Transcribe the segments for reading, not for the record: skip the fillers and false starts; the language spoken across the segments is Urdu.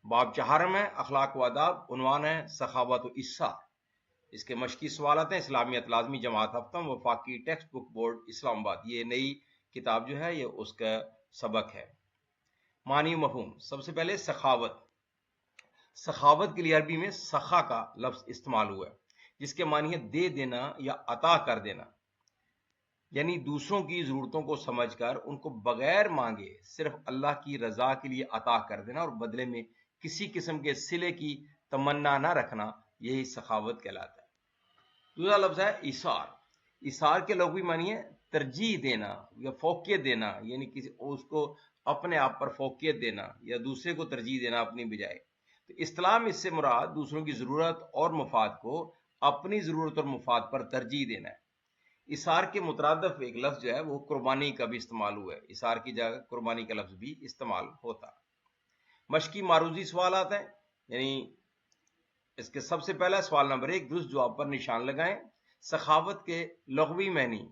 باب چہارم ہے اخلاق و آداب، عنوان ہے سخاوت و اثار۔ اس کے مشقی سوالات ہیں اسلامیت لازمی جماعت ہفتم وفاقی ٹیکسٹ بک بورڈ اسلام آباد، یہ نئی کتاب جو ہے یہ اس کا سبق ہے۔ معنی و مفہوم، سب سے پہلے سخاوت۔ سخاوت کے لیے عربی میں سخا کا لفظ استعمال ہوا ہے، جس کے معنی ہے دے دینا یا عطا کر دینا، یعنی دوسروں کی ضرورتوں کو سمجھ کر ان کو بغیر مانگے صرف اللہ کی رضا کے لیے عطا کر دینا اور بدلے میں کسی قسم کے صلے کی تمنا نہ رکھنا، یہی سخاوت کہلاتا ہے۔ دوسرا لفظ ہے ایثار۔ ایثار کے لغوی معنی ہے ترجیح دینا یا فوقیت دینا، یعنی کسی اس کو اپنے آپ پر فوقیت دینا یا دوسرے کو ترجیح دینا اپنی بجائے۔ تو اصطلاح میں اس سے مراد دوسروں کی ضرورت اور مفاد کو اپنی ضرورت اور مفاد پر ترجیح دینا ہے۔ ایثار کے مترادف ایک لفظ جو ہے وہ قربانی کا بھی استعمال ہوا ہے، ایثار کی جگہ قربانی کا لفظ بھی استعمال ہوتا ہے۔ مشقی معروضی سوالات ہیں، یعنی اس کے سب سے پہلا سوال نمبر 1 درست جواب پر نشان لگائیں۔ سخاوت کے لغوی معنی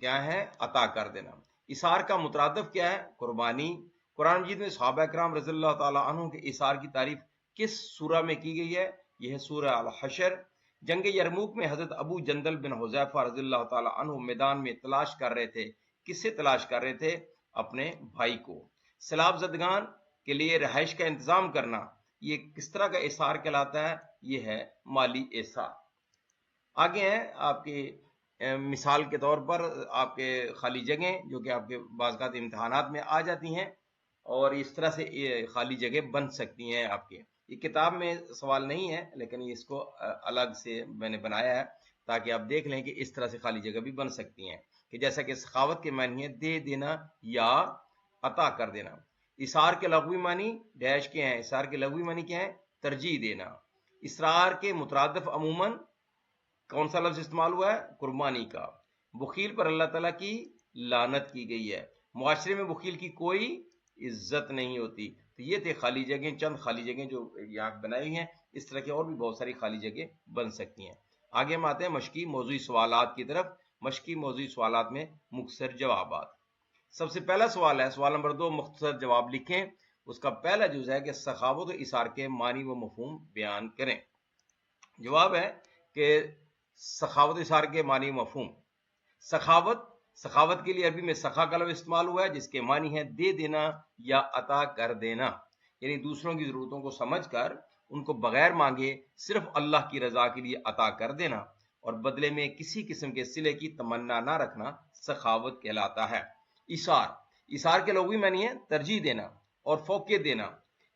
کیا ہے؟ عطا کر دینا۔ ایثار کا مترادف کیا ہے؟ قربانی۔ قرآن مجید میں صحابہ کرام رضی اللہ تعالی عنہ کے ایثار کی تعریف کس سورہ میں کی گئی ہے؟ یہ ہے سورہ الحشر۔ جنگ یرموک میں حضرت ابو جندل بن حذیفہ رضی اللہ تعالی عنہ میدان میں تلاش کر رہے تھے، کس سے تلاش کر رہے تھے؟ اپنے بھائی کو۔ سیلاب زدگان کے لیے رہائش کا انتظام کرنا، یہ کس طرح کا ایثار کہلاتا ہے؟ یہ ہے مالی ایثار۔ آگے ہیں آپ کی مثال کے طور پر آپ کے خالی جگہیں جو کہ آپ کے بعض اوقات امتحانات میں آ جاتی ہیں، اور اس طرح سے یہ خالی جگہ بن سکتی ہیں آپ کے۔ یہ کتاب میں سوال نہیں ہے، لیکن اس کو الگ سے میں نے بنایا ہے تاکہ آپ دیکھ لیں کہ اس طرح سے خالی جگہ بھی بن سکتی ہیں، کہ جیسا کہ سخاوت کے معنی ہے دے دینا یا عطا کر دینا۔ ایثار کے لغوی معنی ڈیش کے ہیں، ایثار کے لغوی معنی کیا ہے؟ ترجیح دینا۔ اسرار کے مترادف عموماً کون سا لفظ استعمال ہوا ہے؟ قربانی کا۔ بخیل پر اللہ تعالیٰ کی لعنت کی گئی ہے، معاشرے میں بخیل کی کوئی عزت نہیں ہوتی۔ تو یہ تھے خالی جگہیں، چند خالی جگہیں جو یہاں بنائی ہوئی ہیں، اس طرح کی اور بھی بہت ساری خالی جگہیں بن سکتی ہیں۔ آگے ہم آتے ہیں مشقی موضوعی سوالات کی طرف۔ مشقی موضوعی سوالات میں مختصر جوابات۔ سب سے پہلا سوال ہے، سوال نمبر 2، مختصر جواب لکھیں۔ اس کا پہلا جزء ہے کہ سخاوت و ایثار کے معنی و مفہوم بیان کریں۔ جواب ہے کہ سخاوت و ایثار کے معنی و مفہوم۔ سخاوت کے لیے عربی میں سخا کا لفظ استعمال ہوا ہے، جس کے معنی ہے دے دینا یا عطا کر دینا، یعنی دوسروں کی ضرورتوں کو سمجھ کر ان کو بغیر مانگے صرف اللہ کی رضا کے لیے عطا کر دینا اور بدلے میں کسی قسم کے صلے کی تمنا نہ رکھنا سخاوت کہلاتا ہے۔ ایثار کے لغوی معنی ہے ترجیح دینا اور فوقیت دینا۔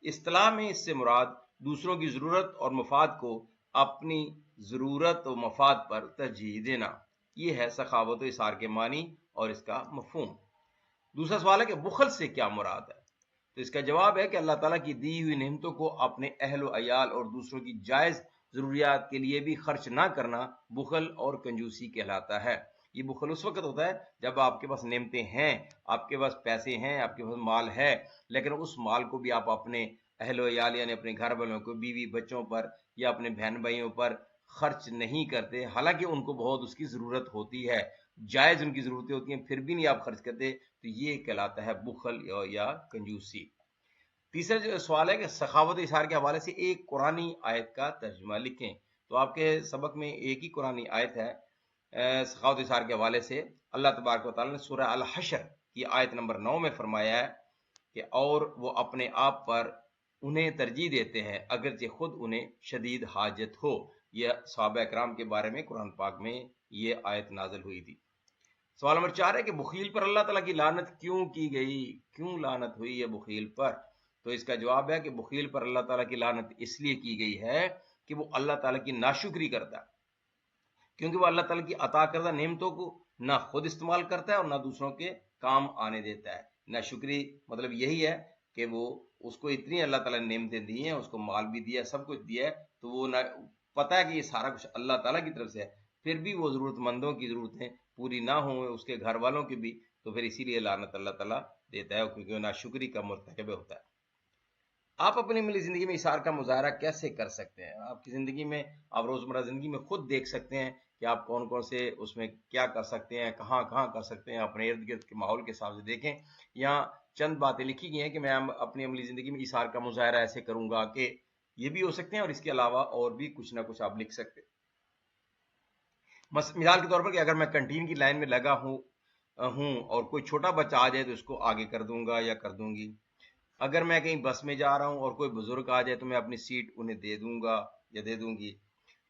اصطلاح میں اس سے مراد دوسروں کی ضرورت اور مفاد کو اپنی ضرورت و مفاد پر ترجیح دینا، یہ ہے سخاوت و ایثار کے معنی اور اس کا مفہوم۔ دوسرا سوال ہے کہ بخل سے کیا مراد ہے؟ تو اس کا جواب ہے کہ اللہ تعالیٰ کی دی ہوئی نعمتوں کو اپنے اہل و عیال اور دوسروں کی جائز ضروریات کے لیے بھی خرچ نہ کرنا بخل اور کنجوسی کہلاتا ہے۔ یہ بخل اس وقت ہوتا ہے جب آپ کے پاس نعمتیں ہیں، آپ کے پاس پیسے ہیں، آپ کے پاس مال ہے، لیکن اس مال کو بھی آپ اپنے اہل و عیال یعنی اپنے گھر والوں کو، بیوی بچوں پر یا اپنے بہن بھائیوں پر خرچ نہیں کرتے، حالانکہ ان کو بہت اس کی ضرورت ہوتی ہے، جائز ان کی ضرورتیں ہوتی ہیں، پھر بھی نہیں آپ خرچ کرتے، تو یہ کہلاتا ہے بخل یا کنجوسی۔ تیسرا جو سوال ہے کہ سخاوت و ایثار کے حوالے سے ایک قرآنی آیت کا ترجمہ لکھیں۔ تو آپ کے سبق میں ایک ہی قرآنی آیت ہے سخاوت و ایثار کے حوالے سے۔ اللہ تبارک و تعالیٰ نے سورہ الحشر کی آیت نمبر 9 میں فرمایا ہے کہ اور وہ اپنے آپ پر انہیں ترجیح دیتے ہیں اگرچہ خود انہیں شدید حاجت ہو۔ یہ صحابہ کرام کے بارے میں قرآن پاک میں یہ آیت نازل ہوئی تھی۔ سوال نمبر 4 ہے کہ بخیل پر اللہ تعالیٰ کی لعنت کیوں کی گئی؟ کیوں لعنت ہوئی ہے بخیل پر؟ تو اس کا جواب ہے کہ بخیل پر اللہ تعالیٰ کی لعنت اس لیے کی گئی ہے کہ وہ اللہ تعالیٰ کی ناشکری کرتا ہے، کیونکہ وہ اللہ تعالیٰ کی عطا کردہ نعمتوں کو نہ خود استعمال کرتا ہے اور نہ دوسروں کے کام آنے دیتا ہے۔ ناشکری مطلب یہی ہے کہ وہ اس کو اتنی اللہ تعالیٰ نے نعمتیں دی ہیں، اس کو مال بھی دیا ہے، سب کچھ دیا ہے، تو وہ پتہ ہے کہ یہ سارا کچھ اللہ تعالیٰ کی طرف سے ہے، پھر بھی وہ ضرورت مندوں کی ضرورتیں پوری نہ ہوں، اس کے گھر والوں کی بھی، تو پھر اسی لیے لعنت اللہ تعالیٰ دیتا ہے، کیونکہ وہ ناشکری کا مرتکب ہوتا ہے۔ آپ اپنی ملی زندگی میں ایثار کا مظاہرہ کیسے کر سکتے ہیں؟ آپ کی زندگی میں، آپ روزمرہ زندگی میں خود دیکھ سکتے ہیں کہ آپ کون کون سے اس میں کیا کر سکتے ہیں، کہاں کہاں کر سکتے ہیں، اپنے ارد گرد کے ماحول کے حساب سے دیکھیں. یہاں چند باتیں لکھی گئی ہیں کہ میں اپنی عملی زندگی میں ایثار کا مظاہرہ ایسے کروں گا، کہ یہ بھی ہو سکتے ہیں اور اس کے علاوہ اور بھی کچھ نہ کچھ آپ لکھ سکتے. مثال کے طور پر کہ اگر میں کنٹین کی لائن میں لگا ہوں اور کوئی چھوٹا بچہ آ جائے تو اس کو آگے کر دوں گا یا کر دوں گی. اگر میں کہیں بس میں جا رہا ہوں اور کوئی بزرگ آ جائے تو میں اپنی سیٹ انہیں دے دوں گا یا دے دوں گی.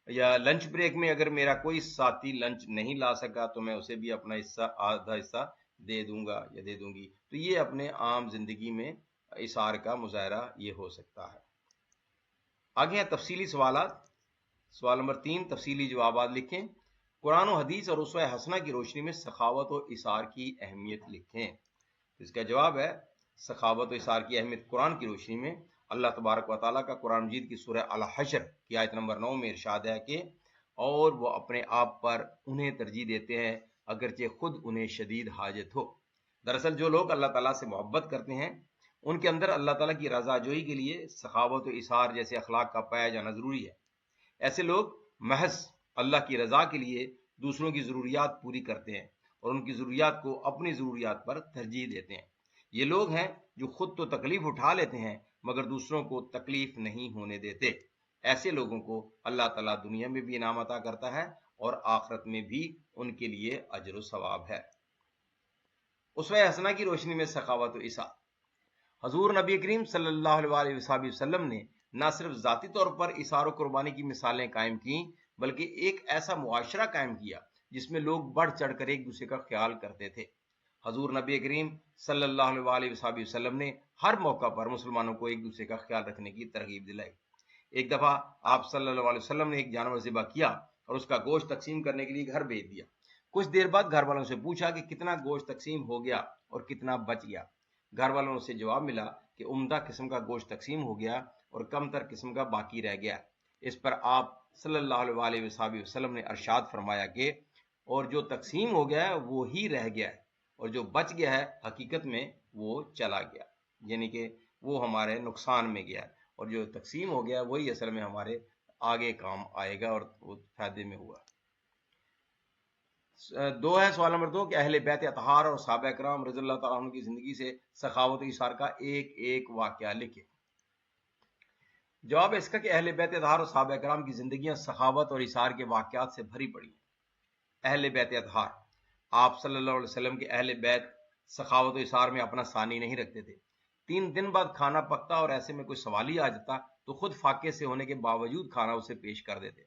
یا لنچ بریک میں اگر میرا کوئی ساتھی لنچ نہیں لا سکا تو میں اسے بھی اپنا حصہ، آدھا حصہ دے دوں گا یا دے دوں گی. تو یہ اپنے عام زندگی میں ایثار کا مظاہرہ یہ ہو سکتا ہے. آگے ہیں تفصیلی سوالات. سوال نمبر 3، تفصیلی جوابات لکھیں. قرآن و حدیث اور اسوہ حسنہ کی روشنی میں سخاوت و ایثار کی اہمیت لکھیں. اس کا جواب ہے سخاوت و ایثار کی اہمیت قرآن کی روشنی میں اللہ تبارک و تعالیٰ کا قرآن مجید کی سورہ الحشر کی آیت نمبر 9 میں ارشاد ہے کہ اور وہ اپنے آپ پر انہیں ترجیح دیتے ہیں اگرچہ خود انہیں شدید حاجت ہو. دراصل جو لوگ اللہ تعالیٰ سے محبت کرتے ہیں ان کے اندر اللہ تعالیٰ کی رضا جوئی کے لیے سخاوت و ایثار جیسے اخلاق کا پایا جانا ضروری ہے. ایسے لوگ محض اللہ کی رضا کے لیے دوسروں کی ضروریات پوری کرتے ہیں اور ان کی ضروریات کو اپنی ضروریات پر ترجیح دیتے ہیں. یہ لوگ ہیں جو خود تو تکلیف اٹھا لیتے ہیں مگر دوسروں کو تکلیف نہیں ہونے دیتے. ایسے لوگوں کو اللہ تعالیٰ دنیا میں بھی انعام عطا کرتا ہے اور آخرت میں بھی ان کے لیے اجر و ثواب ہے. اسوہ حسنہ کی روشنی میں سخاوت و ایثار. حضور نبی کریم صلی اللہ علیہ وسلم نے نہ صرف ذاتی طور پر ایثار و قربانی کی مثالیں قائم کیں بلکہ ایک ایسا معاشرہ قائم کیا جس میں لوگ بڑھ چڑھ کر ایک دوسرے کا خیال کرتے تھے. حضور نبی کریم صلی اللہ علیہ وسلم نے ہر موقع پر مسلمانوں کو ایک دوسرے کا خیال رکھنے کی ترغیب دلائی. ایک دفعہ آپ صلی اللہ علیہ وسلم نے ایک جانور ذبح کیا اور اس کا گوشت تقسیم کرنے کے لیے گھر بھیج دیا. کچھ دیر بعد گھر والوں سے پوچھا کہ کتنا گوشت تقسیم ہو گیا اور کتنا بچ گیا. گھر والوں سے جواب ملا کہ عمدہ قسم کا گوشت تقسیم ہو گیا اور کم تر قسم کا باقی رہ گیا. اس پر آپ صلی اللہ علیہ وسلم نے ارشاد فرمایا کہ اور جو تقسیم ہو گیا ہے وہ ہی رہ گیا ہے اور جو بچ گیا ہے حقیقت میں وہ چلا گیا، یعنی کہ وہ ہمارے نقصان میں گیا اور جو تقسیم ہو گیا وہی اصل میں ہمارے آگے کام آئے گا اور وہ فائدے میں ہوا. دو ہے سوال نمبر 2 کہ اہل بیت اطہار اور صحابہ کرام رضی اللہ تعالیٰ عنہ کی زندگی سے سخاوت و ایثار کا ایک ایک واقعہ لکھیں. جواب اس کا کہ اہل بیت اطہار اور صحابہ کرام کی زندگیاں سخاوت اور ایثار کے واقعات سے بھری پڑی ہیں. اہل بیت اطہار، آپ صلی اللہ علیہ وسلم کے اہل بیت سخاوت و ایثار میں اپنا ثانی نہیں رکھتے تھے. 3 دن بعد کھانا پکتا اور ایسے میں کوئی سوالی آ جاتا تو خود فاقے سے ہونے کے باوجود کھانا اسے پیش کر دیتے.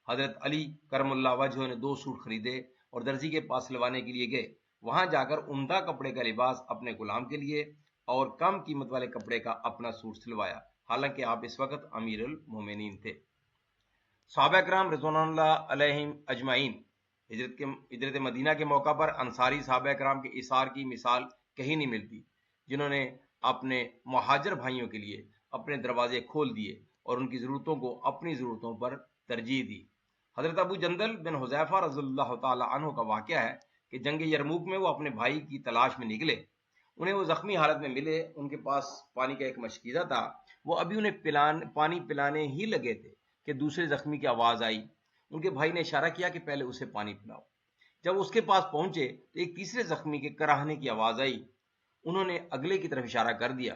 حضرت علی کرم اللہ وجہ نے 2 سوٹ خریدے اور درزی کے پاس سلوانے کے لیے گئے. وہاں جا کر عمدہ کپڑے کا لباس اپنے غلام کے لیے اور کم قیمت والے کپڑے کا اپنا سوٹ سلوایا، حالانکہ آپ اس وقت امیر المومنین تھے. صحابہ کرام رضوان اللہ علیہم اجمعین ہجرت مدینہ کے موقع پر انصاری صحابہ کرام کے ایثار کی مثال کہیں نہیں ملتی، جنہوں نے اپنے مہاجر بھائیوں کے لیے اپنے دروازے کھول دیے اور ان کی ضرورتوں کو اپنی ضرورتوں پر ترجیح دی. حضرت ابو جندل بن حذیفہ رضی اللہ تعالی عنہ کا واقعہ ہے کہ جنگ یرموک میں وہ اپنے بھائی کی تلاش میں نکلے. انہیں وہ زخمی حالت میں ملے. ان کے پاس پانی کا ایک مشکیزہ تھا. وہ ابھی انہیں پانی پلانے ہی لگے تھے کہ دوسرے زخمی کی آواز آئی. ان کے بھائی نے اشارہ کیا کہ پہلے اسے پانی پلاؤ. جب اس کے پاس پہنچے تو ایک تیسرے زخمی کے کراہنے کی آواز آئی. انہوں نے اگلے کی طرف اشارہ کر دیا.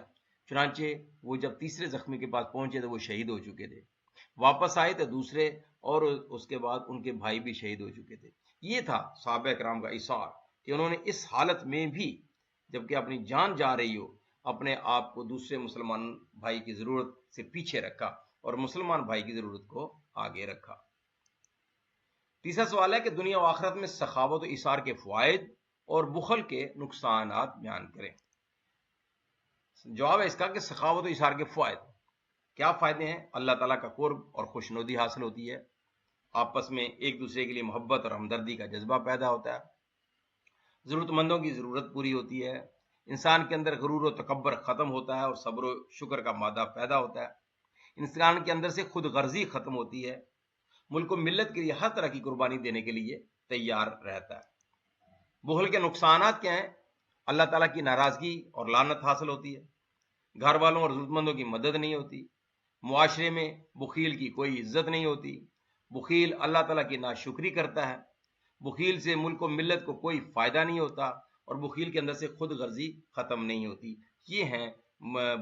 چنانچہ وہ جب تیسرے زخمی کے پاس پہنچے تو وہ شہید ہو چکے تھے. واپس آئے تو دوسرے اور اس کے بعد ان کے بھائی بھی شہید ہو چکے تھے. یہ تھا صحابہ کرام کا ایثار کہ انہوں نے اس حالت میں بھی جبکہ اپنی جان جا رہی ہو اپنے آپ کو دوسرے مسلمان بھائی کی ضرورت سے پیچھے رکھا اور مسلمان بھائی کی ضرورت کو آگے رکھا. تیسرا سوال ہے کہ دنیا و آخرت میں سخاوت و ایثار کے فوائد اور بخل کے نقصانات بیان کریں. جواب ہے اس کا کہ سخاوت و ایثار کے فوائد کیا فائدے ہیں؟ اللہ تعالیٰ کا قرب اور خوشنودی حاصل ہوتی ہے. آپس میں ایک دوسرے کے لیے محبت اور ہمدردی کا جذبہ پیدا ہوتا ہے. ضرورت مندوں کی ضرورت پوری ہوتی ہے. انسان کے اندر غرور و تکبر ختم ہوتا ہے اور صبر و شکر کا مادہ پیدا ہوتا ہے. انسان کے اندر سے خود غرضی ختم ہوتی ہے. ملک و ملت کے لیے ہر طرح کی قربانی دینے کے لیے تیار رہتا ہے. بخل کے نقصانات کیا ہیں؟ اللہ تعالیٰ کی ناراضگی اور لعنت حاصل ہوتی ہے. گھر والوں اور ضرورت مندوں کی مدد نہیں ہوتی. معاشرے میں بخیل کی کوئی عزت نہیں ہوتی. بخیل اللہ تعالیٰ کی ناشکری کرتا ہے، بخیل سے ملک و ملت کو کوئی فائدہ نہیں ہوتا، اور بخیل کے اندر سے خود غرضی ختم نہیں ہوتی۔ یہ ہیں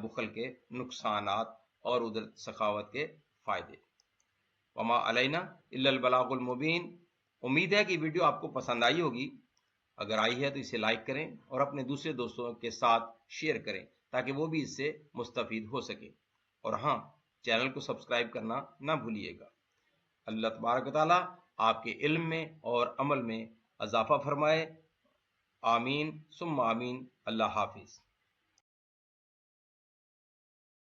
بخل کے نقصانات اور ادھر سخاوت کے فائدے۔ وما علینا الا البلاغ المبین۔ امید ہے کہ ویڈیو آپ کو پسند آئی ہوگی، اگر آئی ہے تو اسے لائک کریں اور اپنے دوسرے دوستوں کے ساتھ شیئر کریں تاکہ وہ بھی اس سے مستفید ہو سکے، اور ہاں، چینل کو سبسکرائب کرنا نہ بھولیے گا۔ اللہ تبارک و تعالیٰ آپ کے علم میں اور عمل میں اضافہ فرمائے، آمین ثم آمین۔ اللہ حافظ۔